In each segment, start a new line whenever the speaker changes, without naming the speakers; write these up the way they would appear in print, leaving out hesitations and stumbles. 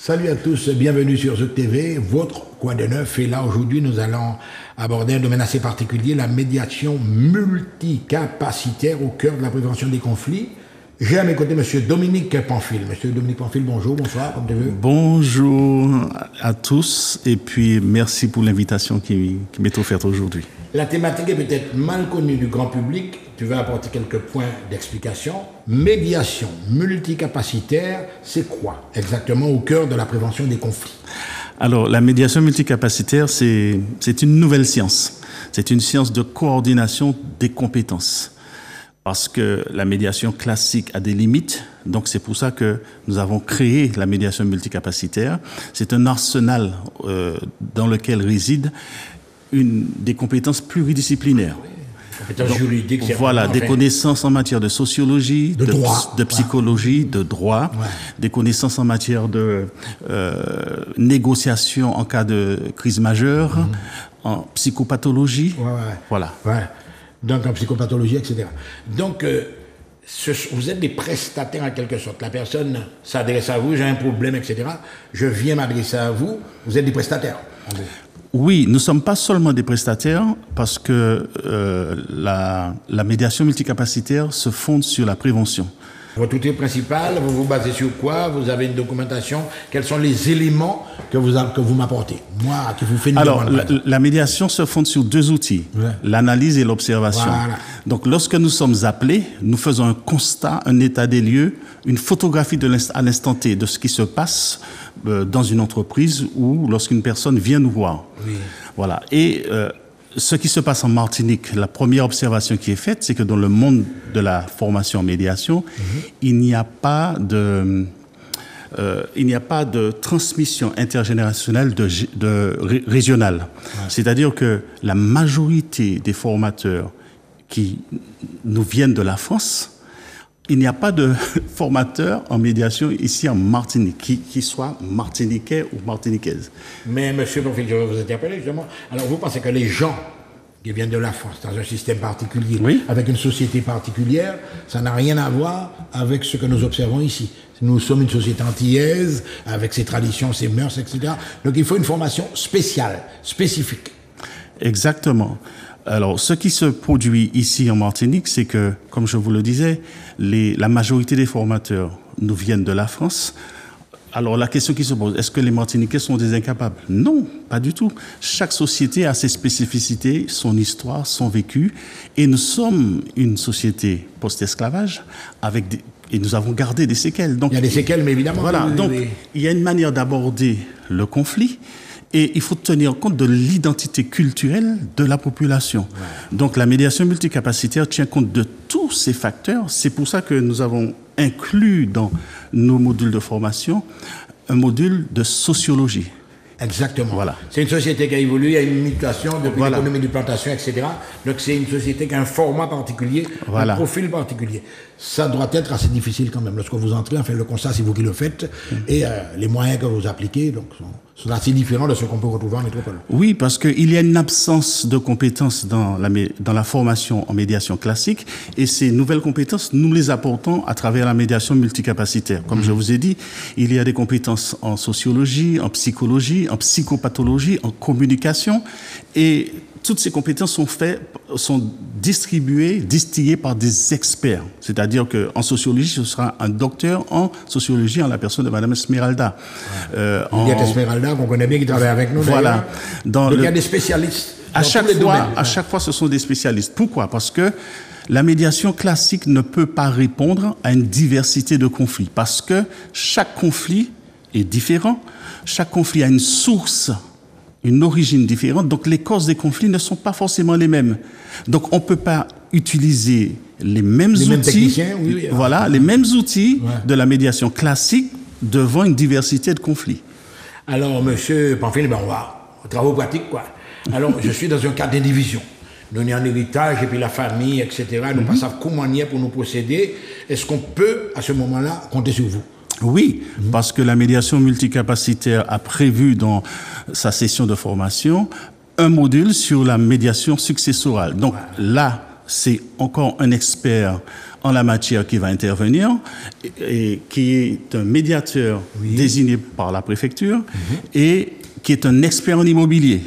Salut à tous, bienvenue sur Zouk TV, votre Quoi de Neuf. Et là, aujourd'hui, nous allons aborder un domaine assez particulier, la médiation multicapacitaire au cœur de la prévention des conflits. J'ai à mes côtés M. Dominique Pamphile. M. Dominique Pamphile, bonjour, bonsoir, comme tu veux.
Bonjour à tous et puis merci pour l'invitation qui m'est offerte aujourd'hui.
La thématique est peut-être mal connue du grand public. Tu vas apporter quelques points d'explication. Médiation multicapacitaire, c'est quoi exactement au cœur de la prévention des conflits?
Alors, la médiation multicapacitaire, c'est une nouvelle science. C'est une science de coordination des compétences. Parce que la médiation classique a des limites, donc c'est pour ça que nous avons créé la médiation multicapacitaire. C'est un arsenal dans lequel résident des compétences pluridisciplinaires.
Compétences juridiques, c'est
voilà, des connaissances en matière de sociologie, de psychologie, de droit, des connaissances en matière de négociation en cas de crise majeure, en psychopathologie, voilà.
Donc en psychopathologie, etc. Donc, vous êtes des prestataires en quelque sorte. La personne s'adresse à vous, j'ai un problème, etc. Je viens m'adresser à vous, vous êtes des prestataires.
Oui, nous ne sommes pas seulement des prestataires parce que la médiation multicapacitaire se fonde sur la prévention.
Votre outil principal, vous vous basez sur quoi? Vous avez une documentation? Quels sont les éléments que vous m'apportez? Moi, qui vous fais une demande.
Alors, la médiation se fonde sur deux outils, l'analyse et l'observation. Voilà. Donc, lorsque nous sommes appelés, nous faisons un constat, un état des lieux, une photographie à l'instant T de ce qui se passe dans une entreprise ou lorsqu'une personne vient nous voir. Oui. Voilà. Et ce qui se passe en Martinique, la première observation qui est faite, c'est que dans le monde de la formation en médiation, il n'y a pas de transmission intergénérationnelle régionale. Ouais. C'est-à-dire que la majorité des formateurs qui nous viennent de la France, il n'y a pas de formateur en médiation ici en Martinique qui soit martiniquais ou martiniquaise.
Mais monsieur Pamphile, je vais vous interpeller justement. Alors vous pensez que les gens qui viennent de la France dans un système particulier, avec une société particulière, ça n'a rien à voir avec ce que nous observons ici. Nous sommes une société antillaise, avec ses traditions, ses mœurs, etc. Donc il faut une formation spéciale, spécifique.
Exactement. Alors, ce qui se produit ici en Martinique, c'est que, comme je vous le disais, la majorité des formateurs nous viennent de la France. Alors, la question qui se pose, est-ce que les Martiniquais sont des incapables? Non, pas du tout. Chaque société a ses spécificités, son histoire, son vécu. Et nous sommes une société post-esclavage et nous avons gardé des séquelles. Donc,
il y a des séquelles, mais évidemment.
Voilà, donc il y a une manière d'aborder le conflit. Et il faut tenir compte de l'identité culturelle de la population. Ouais. Donc la médiation multicapacitaire tient compte de tous ces facteurs. C'est pour ça que nous avons inclus dans nos modules de formation un module de sociologie.
Exactement.
Voilà.
C'est une société qui a évolué, il y a une mutation depuis l'économie de plantation, etc. Donc c'est une société qui a un format particulier, un profil particulier. Ça doit être assez difficile quand même. Lorsque vous entrez, enfin le constat, c'est vous qui le faites, et les moyens que vous appliquez sont assez différents de ce qu'on peut retrouver en métropole.
Oui, parce qu'il y a une absence de compétences dans la formation en médiation classique, et ces nouvelles compétences, nous les apportons à travers la médiation multicapacitaire. Comme je vous ai dit, il y a des compétences en sociologie, en psychologie, en psychopathologie, en communication, et toutes ces compétences sont distribuées, distillées par des experts. C'est-à-dire qu'en sociologie, ce sera un docteur en sociologie en la personne de Madame Esmeralda.
Il y a Esmeralda qu'on connaît bien qui travaille avec nous.
Voilà.
Donc il y a des spécialistes.
À chaque fois, ce sont des spécialistes. Pourquoi? Parce que la médiation classique ne peut pas répondre à une diversité de conflits. Parce que chaque conflit est différent. Chaque conflit a une source, une origine différente, donc les causes des conflits ne sont pas forcément les mêmes. Donc on ne peut pas utiliser les mêmes outils, les mêmes outils de la médiation classique devant une diversité de conflits.
Alors, monsieur Pamphile, on va aux travaux pratiques, quoi. Alors, je suis dans un cadre d'indivision. Donner un héritage, et puis la famille, etc. Nous ne savons pas comment on y est pour nous procéder. Est-ce qu'on peut, à ce moment-là, compter sur vous?
Oui, parce que la médiation multicapacitaire a prévu dans sa session de formation un module sur la médiation successorale. Donc là, c'est encore un expert en la matière qui va intervenir, et qui est un médiateur désigné par la préfecture et qui est un expert en immobilier.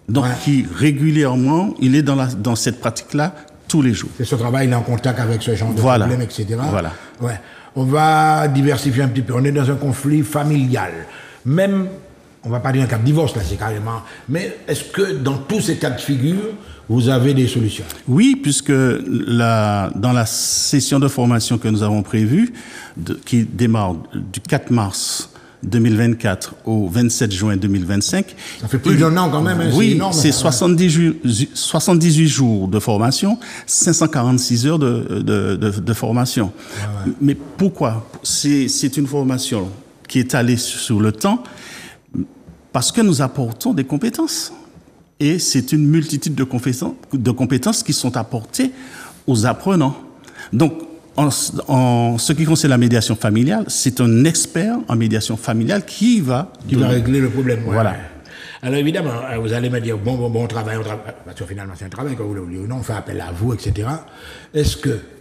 Donc, qui régulièrement, il est dans cette pratique-là tous les jours.
C'est ce travail, il est en contact avec ce genre de problèmes, etc.
Voilà.
Ouais. On va diversifier un petit peu. On est dans un conflit familial. Même, on va pas dire un cas de divorce, là, c'est carrément. Mais est-ce que dans tous ces cas de figure, vous avez des solutions?
Oui, puisque dans la session de formation que nous avons prévue, qui démarre du 4 mars 2024 au 27 juin 2025.
Ça fait plus d'un an quand même. Hein,
oui,
c'est
78 jours de formation, 546 heures de formation. Ouais. Mais pourquoi? C'est une formation qui est allée sur le temps parce que nous apportons des compétences. Et c'est une multitude de compétences qui sont apportées aux apprenants. Donc, en ce qui concerne la médiation familiale, c'est un expert en médiation familiale qui va
régler le problème. Ouais.
Voilà.
Alors évidemment, vous allez me dire, on travaille, parce que finalement c'est un travail, comme vous le voulez ou non, on fait appel à vous, etc.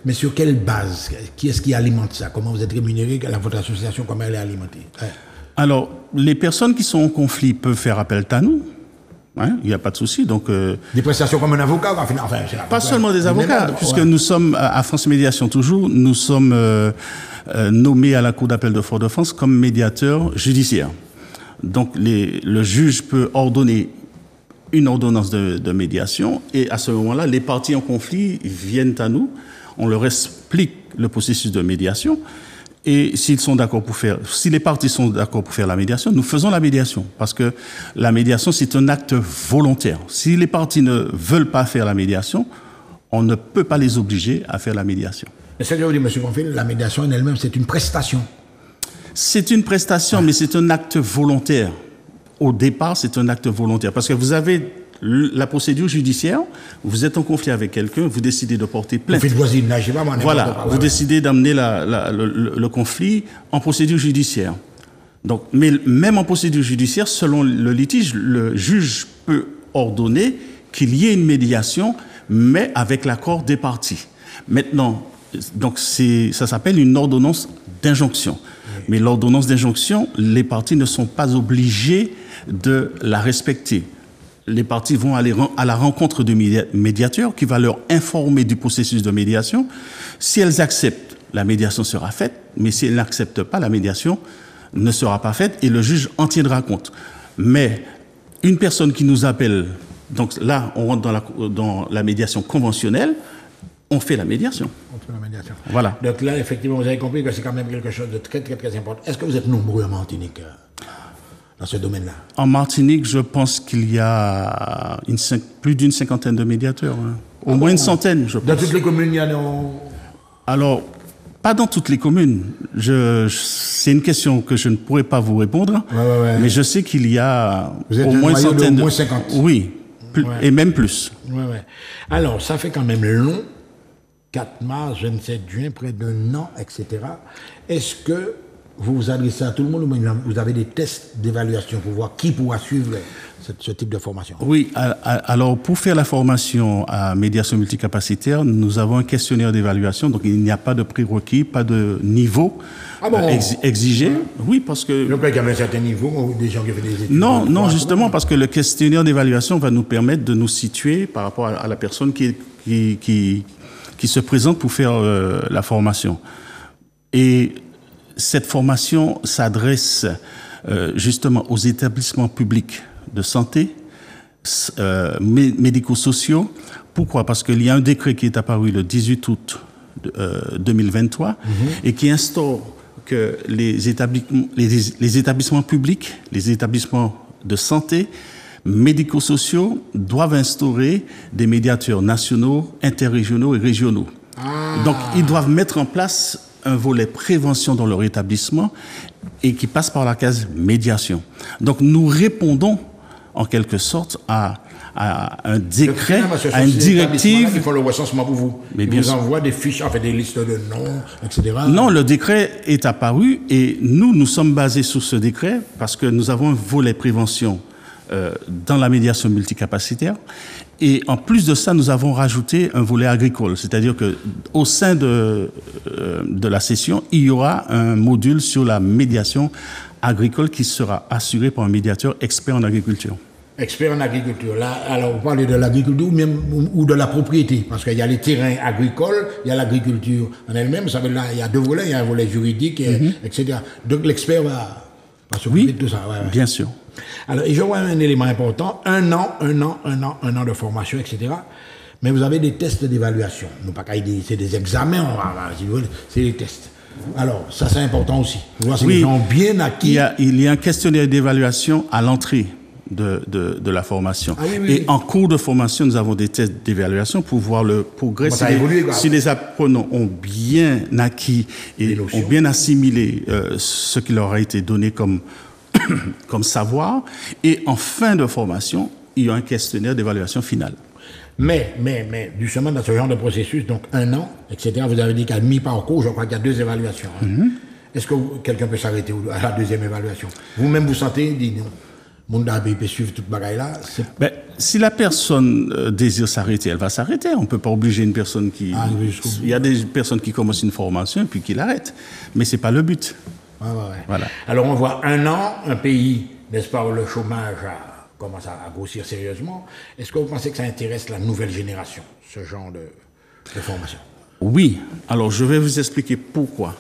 Mais sur quelle base? Qui est-ce qui alimente ça? Comment vous êtes rémunéré? Votre association, comment elle est alimentée? Ouais.
Alors, les personnes qui sont en conflit peuvent faire appel à nous. Hein, il n'y a pas de souci. Donc,
des prestations comme un avocat, enfin,
pas seulement des avocats, puisque nous sommes à France Médiation toujours, nous sommes nommés à la Cour d'appel de Fort-de-France comme médiateurs judiciaires. Donc, le juge peut ordonner une ordonnance de médiation, et à ce moment-là, les parties en conflit viennent à nous, on leur explique le processus de médiation. Et si les parties sont d'accord pour faire la médiation, nous faisons la médiation. Parce que la médiation, c'est un acte volontaire. Si les parties ne veulent pas faire la médiation, on ne peut pas les obliger à faire la médiation.
Mais ce que je veux dire, M. Bonfil, la médiation en elle-même, c'est une prestation.
C'est une prestation, mais c'est un acte volontaire. Au départ, c'est un acte volontaire. Parce que vous avez la procédure judiciaire, vous êtes en conflit avec quelqu'un, vous décidez de porter plainte.
Conflit de voisinage, je sais pas, moi,
voilà, vous décidez d'amener le conflit en procédure judiciaire. Donc, mais même en procédure judiciaire, selon le litige, le juge peut ordonner qu'il y ait une médiation, mais avec l'accord des parties. Maintenant, donc ça s'appelle une ordonnance d'injonction. Oui. Mais l'ordonnance d'injonction, les parties ne sont pas obligées de la respecter. Les parties vont aller à la rencontre du médiateur qui va leur informer du processus de médiation. Si elles acceptent, la médiation sera faite, mais si elles n'acceptent pas, la médiation ne sera pas faite et le juge en tiendra compte. Mais une personne qui nous appelle, donc là, on rentre dans la médiation conventionnelle, on fait la médiation.
On fait la médiation.
Voilà.
Donc là, effectivement, vous avez compris que c'est quand même quelque chose de très, très, très important. Est-ce que vous êtes nombreux en Martinique dans ce domaine-là?
En Martinique, je pense qu'il y a plus d'une cinquantaine de médiateurs. Hein. Au moins une centaine, je pense.
Dans toutes les communes, il y en a...
Alors, pas dans toutes les communes. C'est une question que je ne pourrais pas vous répondre. Ouais. Mais je sais qu'il y a au moins une centaine
de... Au moins 50.
Oui, et même plus.
Ouais. Alors, ça fait quand même long. 4 mars, 27 juin, près d'un an, etc. Est-ce que vous vous adressez à tout le monde ou vous avez des tests d'évaluation pour voir qui pourra suivre ce type de formation? Oui,
alors pour faire la formation à médiation multicapacitaire, nous avons un questionnaire d'évaluation, donc il n'y a pas de prérequis, pas de niveau exigé. Oui, parce que...
Je ne peux pas qu'il y ait un certain niveau, des gens qui font des études.
Non, justement, parce que le questionnaire d'évaluation va nous permettre de nous situer par rapport à la personne qui se présente pour faire la formation. Et cette formation s'adresse justement aux établissements publics de santé, médico-sociaux. Pourquoi? Parce qu'il y a un décret qui est apparu le 18 août 2023 et qui instaure que les établissements publics, les établissements de santé, médico-sociaux doivent instaurer des médiateurs nationaux, interrégionaux et régionaux. Donc, ils doivent mettre en place un volet prévention dans leur établissement et qui passe par la case médiation. Donc, nous répondons en quelque sorte à un décret, à une directive.
Ils font le recensement pour vous. Ils vous envoient des fiches, enfin des listes de noms, etc.
Non, le décret est apparu et nous sommes basés sur ce décret parce que nous avons un volet prévention dans la médiation multicapacitaire Et en plus de ça, nous avons rajouté un volet agricole, c'est-à-dire que au sein de la session, il y aura un module sur la médiation agricole qui sera assuré par un médiateur expert en agriculture.
Expert en agriculture. Là, alors, vous parlez de l'agriculture ou de la propriété, parce qu'il y a les terrains agricoles, il y a l'agriculture en elle-même. Ça veut dire, il y a deux volets, il y a un volet juridique, etc. Donc l'expert va s'occuper de tout ça. Ouais.
Bien sûr.
Alors, et je vois un élément important, un an de formation, etc. Mais vous avez des tests d'évaluation. Non pas c'est des examens, si vous voulez, c'est des tests. Alors, ça c'est important aussi. Vous voyez, les gens bien acquis.
Il y a un questionnaire d'évaluation à l'entrée de la formation. Et en cours de formation, nous avons des tests d'évaluation pour voir le progrès. Si les apprenants ont bien acquis et ont bien assimilé ce qui leur a été donné comme savoir. Et en fin de formation, il y a un questionnaire d'évaluation finale.
Mais, justement, dans ce genre de processus, donc 1 an, etc., vous avez dit qu'à mi-parcours, je crois qu'il y a 2 évaluations. Est-ce que quelqu'un peut s'arrêter à la 2e évaluation? Vous-même, vous sentez, dites non. Mon d'abord peut suivre toute bagaille là.
Si la personne désire s'arrêter, elle va s'arrêter. On ne peut pas obliger une personne qui. Il y a des personnes qui commencent une formation et puis qui l'arrêtent. Mais ce n'est pas le but.
Ouais.
Voilà.
Alors on voit 1 an, un pays, n'est-ce pas, où le chômage commence à grossir sérieusement. Est-ce que vous pensez que ça intéresse la nouvelle génération, ce genre de formation?
Oui. Alors je vais vous expliquer pourquoi.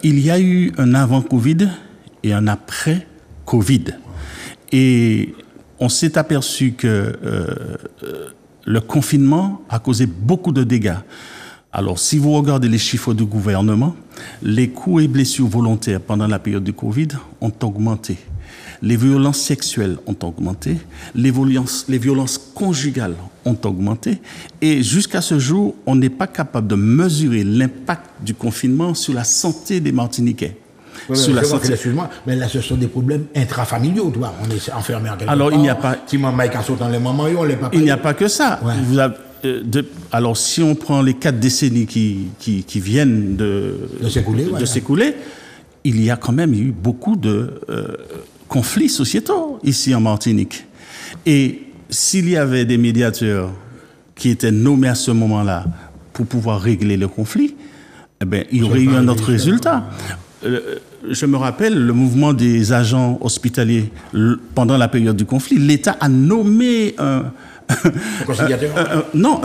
Il y a eu un avant-Covid et un après-Covid. Et on s'est aperçu que le confinement a causé beaucoup de dégâts. Alors, si vous regardez les chiffres du gouvernement, les coups et blessures volontaires pendant la période du Covid ont augmenté. Les violences sexuelles ont augmenté. Les violences conjugales ont augmenté. Et jusqu'à ce jour, on n'est pas capable de mesurer l'impact du confinement sur la santé des Martiniquais.
Oui, excuse-moi, mais là, ce sont des problèmes intrafamiliaux, tu vois. On est enfermé en quelque part.
Alors, il n'y a pas...
Si maman est sautant les mamans, on l'est pas.
Il n'y a pas que ça. Ouais. Alors, si on prend les 4 décennies qui viennent de s'écouler, il y a quand même eu beaucoup de conflits sociétaux ici en Martinique. Et s'il y avait des médiateurs qui étaient nommés à ce moment-là pour pouvoir régler le conflit, eh bien, il y aurait eu un autre résultat. Je me rappelle le mouvement des agents hospitaliers pendant la période du conflit. L'État a nommé un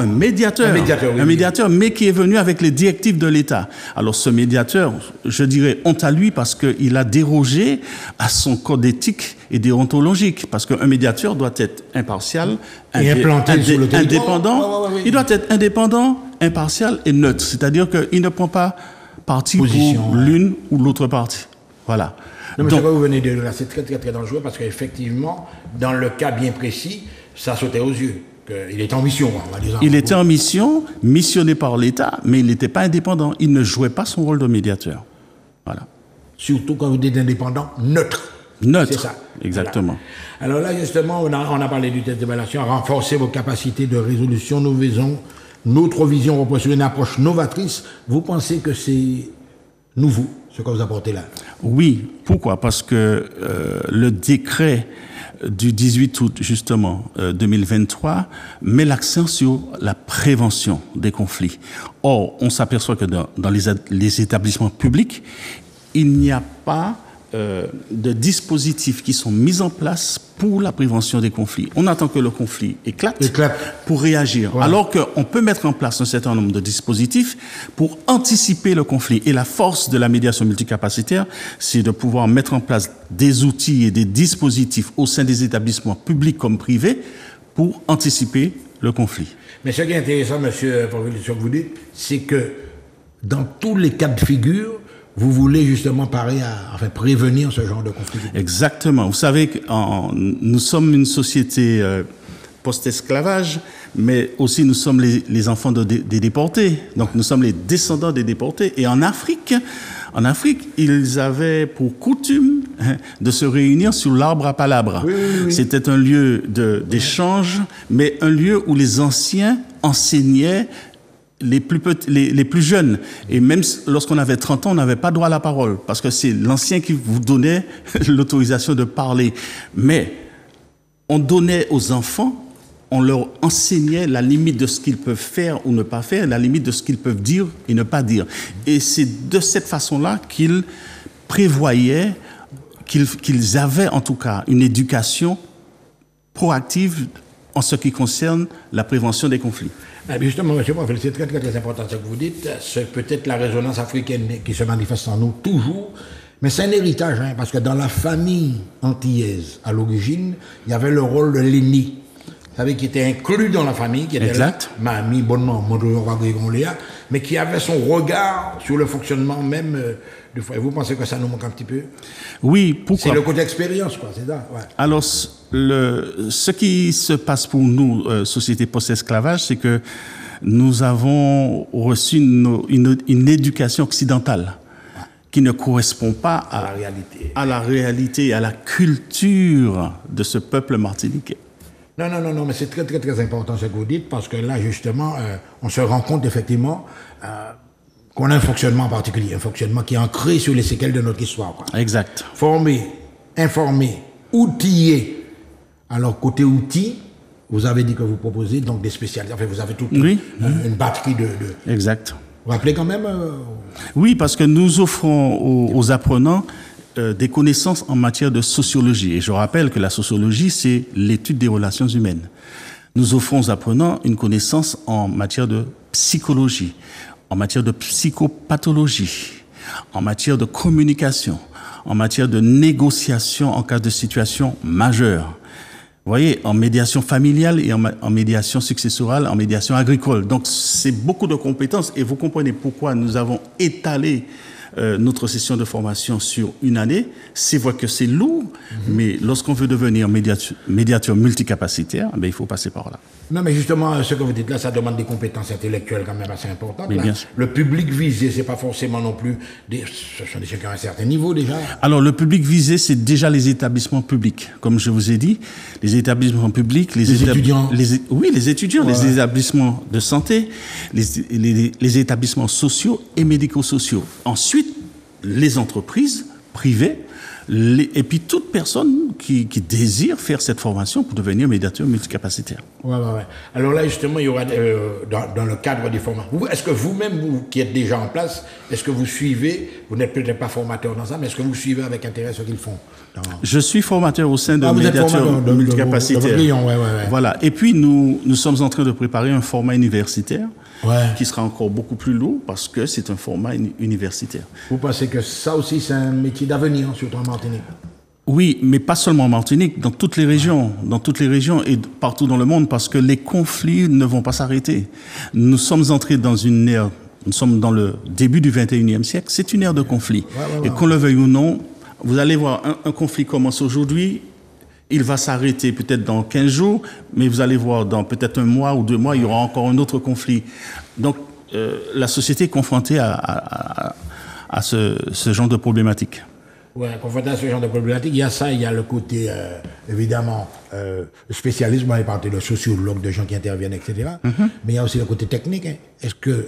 médiateur, mais qui est venu avec les directives de l'État. Alors ce médiateur, je dirais honte à lui parce qu'il a dérogé à son code éthique et déontologique. Parce qu'un médiateur doit être impartial, indépendant. Il doit être indépendant, impartial et neutre. C'est-à-dire qu'il ne prend pas parti pour l'une ou l'autre partie. Voilà.
Non, mais ce que vous venez de dire là, c'est très, très, très dangereux parce qu'effectivement, dans le cas bien précis, ça sautait aux yeux. Il était en mission, on va dire.
Il était en mission, missionné par l'État, mais il n'était pas indépendant. Il ne jouait pas son rôle de médiateur. Voilà.
Surtout quand vous dites indépendant, neutre.
Neutre,
c'est ça.
Exactement.
Voilà. Alors là, justement, on a parlé du test d'évaluation, renforcer vos capacités de résolution, notre vision repose sur une approche novatrice. Vous pensez que c'est nouveau, ce que vous apportez là?
Oui. Pourquoi? Parce que le décret du 18 août, justement, 2023, met l'accent sur la prévention des conflits. Or, on s'aperçoit que dans les établissements publics, il n'y a pas de dispositifs qui sont mis en place pour la prévention des conflits. On attend que le conflit éclate. Pour réagir. Ouais. Alors qu'on peut mettre en place un certain nombre de dispositifs pour anticiper le conflit. Et la force de la médiation multicapacitaire, c'est de pouvoir mettre en place des outils et des dispositifs au sein des établissements publics comme privés pour anticiper le conflit.
Mais ce qui est intéressant, monsieur, pour ce que vous dites, c'est que dans tous les cas de figure, vous voulez justement prévenir ce genre de conflit.
Exactement. Vous savez que nous sommes une société post-esclavage, mais aussi nous sommes les enfants des déportés. Donc nous sommes les descendants des déportés. Et en Afrique, ils avaient pour coutume de se réunir sur l'arbre à palabres. Oui. C'était un lieu d'échange, mais un lieu où les anciens enseignaient les plus jeunes. Et même lorsqu'on avait 30 ans, on n'avait pas droit à la parole, parce que c'est l'ancien qui vous donnait l'autorisation de parler. Mais on donnait aux enfants on leur enseignait la limite de ce qu'ils peuvent faire ou ne pas faire, la limite de ce qu'ils peuvent dire et ne pas dire. Et c'est de cette façon-là qu'ils prévoyaient, qu'ils avaient en tout cas une éducation proactive en ce qui concerne la prévention des conflits.
Justement, M. Bonfils, c'est très, très, très important ce que vous dites. C'est peut-être la résonance africaine qui se manifeste en nous toujours, mais c'est un héritage, hein, parce que dans la famille antillaise, à l'origine, il y avait le rôle de l'aîné. Vous savez, qui était inclus dans la famille, qui était
exact.
Là, mamie, bonnement, mais qui avait son regard sur le fonctionnement même du foyer. Vous pensez que ça nous manque un petit peu?
Oui, pourquoi?
C'est le côté expérience, quoi, c'est ça. Ouais.
Alors, ce qui se passe pour nous, société post-esclavage, c'est que nous avons reçu une éducation occidentale qui ne correspond pas à la réalité, à la culture de ce peuple martiniquais.
Non, mais c'est très, très, très important ce que vous dites, parce que là, justement, on se rend compte, effectivement, qu'on a un fonctionnement particulier, un fonctionnement qui est ancré sur les séquelles de notre histoire, quoi.
Exact.
Former, informer, outiller. Alors, côté outils, vous avez dit que vous proposez donc des spécialités. Enfin, vous avez toute une batterie de...
Exact.
Vous rappelez quand même
Oui, parce que nous offrons aux apprenants des connaissances en matière de sociologie. Et je rappelle que la sociologie, c'est l'étude des relations humaines. Nous offrons aux apprenants une connaissance en matière de psychologie, en matière de psychopathologie, en matière de communication, en matière de négociation en cas de situation majeure. Vous voyez, en médiation familiale et en médiation successorale, en médiation agricole. Donc, c'est beaucoup de compétences et vous comprenez pourquoi nous avons étalé notre session de formation sur une année. C'est vrai que c'est lourd, mais lorsqu'on veut devenir médiateur multicapacitaire, il faut passer par là.
Non, mais justement, ce que vous dites là, ça demande des compétences intellectuelles quand même assez importantes.
Mais bien sûr.
Le public visé, c'est pas forcément non plus... Ce sont des gens qui ont un certain niveau déjà.
Alors, le public visé, c'est déjà les établissements publics. Comme je vous ai dit, les établissements publics...
Les étudiants.
Oui, les étudiants, les établissements de santé, les établissements sociaux et médico-sociaux. Ensuite, les entreprises privées, et puis toute personne qui désire faire cette formation pour devenir médiateur multicapacitaire.
Ouais. Alors là, justement, il y aura, dans le cadre des formations, est-ce que vous-même, vous qui êtes déjà en place, est-ce que vous suivez, vous n'êtes peut-être pas formateur dans ça, mais est-ce que vous suivez avec intérêt ce qu'ils font?
Je suis formateur au sein de médiateur multicapacitaire. Voilà. Et puis, nous sommes en train de préparer un format universitaire qui sera encore beaucoup plus lourd parce que c'est un format universitaire.
Vous pensez que ça aussi, c'est un métier d'avenir, surtout en Martinique?
Oui, mais pas seulement en Martinique, dans toutes les régions et partout dans le monde, parce que les conflits ne vont pas s'arrêter. Nous sommes entrés dans une ère, nous sommes dans le début du 21e siècle, c'est une ère de conflit. Et qu'on le veuille ou non, vous allez voir, un conflit commence aujourd'hui, il va s'arrêter peut-être dans 15 jours, mais vous allez voir, dans peut-être 1 mois ou 2 mois, il y aura encore un autre conflit. Donc, la société est confrontée à ce genre de problématique.
Oui, confronté à ce genre de problématique, il y a ça, il y a le côté, évidemment, spécialiste, vous avez parlé de sociologues, de gens qui interviennent, etc. Mais il y a aussi le côté technique. Hein. Est-ce que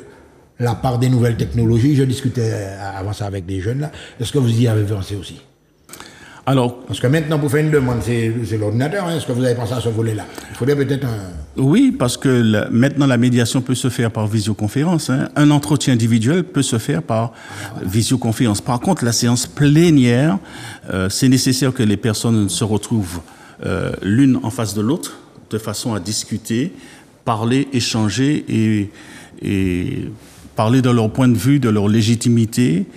la part des nouvelles technologies, je discutais avant ça avec des jeunes, là, est-ce que vous y avez pensé aussi?
Alors,
parce que maintenant, pour faire une demande, c'est l'ordinateur. Hein. Est-ce que vous avez pensé à ce volet-là? Il faudrait peut-être un...
Oui, parce que maintenant, la médiation peut se faire par visioconférence. Hein. Un entretien individuel peut se faire par visioconférence. Par contre, la séance plénière, c'est nécessaire que les personnes se retrouvent l'une en face de l'autre, de façon à discuter, parler, échanger et parler de leur point de vue, de leur légitimité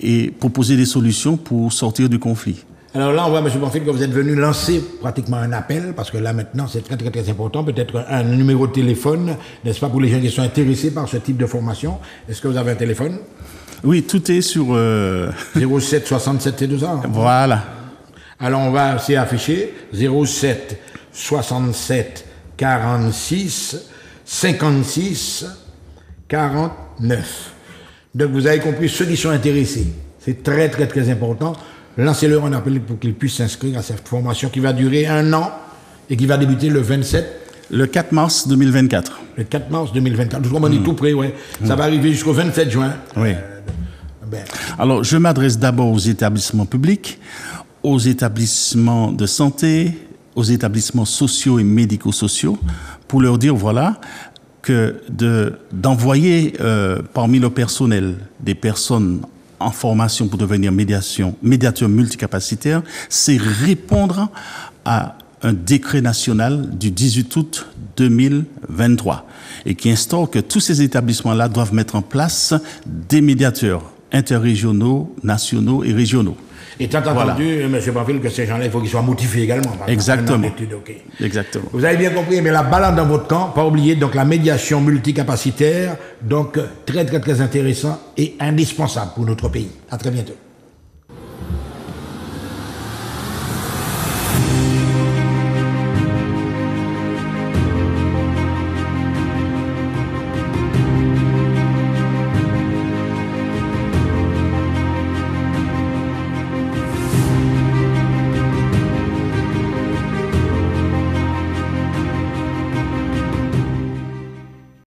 et proposer des solutions pour sortir du conflit.
Alors là, on voit, M. Bonfils, que vous êtes venu lancer pratiquement un appel, parce que là, maintenant, c'est très, très, très important. Peut-être un numéro de téléphone, n'est-ce pas, pour les gens qui sont intéressés par ce type de formation. Est-ce que vous avez un téléphone?
Oui, tout est sur...
07 67, c'est tout ça?
Voilà.
Alors, c'est affiché 07 67 46 56 49. Donc, vous avez compris, ceux qui sont intéressés, c'est très, très, très important. Lancez-leur un appel pour qu'ils puissent s'inscrire à cette formation qui va durer 1 an et qui va débuter le 27...
Le 4 mars 2024.
Le 4 mars 2024. Tout on est tout près, ouais. Ça va arriver jusqu'au 27 juin.
Oui. Alors, je m'adresse d'abord aux établissements publics, aux établissements de santé, aux établissements sociaux et médico-sociaux, pour leur dire, voilà, que d'envoyer parmi le personnel des personnes en formation pour devenir médiateur multicapacitaire, c'est répondre à un décret national du 18 août 2023 et qui instaure que tous ces établissements-là doivent mettre en place des médiateurs interrégionaux, nationaux et régionaux.
Et tant entendu, M. Banville, que ces gens-là, il faut qu'ils soient motivés également.
Exactement. Exactement.
Vous avez bien compris, mais la balle dans votre camp, pas oublier, donc la médiation multicapacitaire, donc très, très, très intéressant et indispensable pour notre pays. À très bientôt.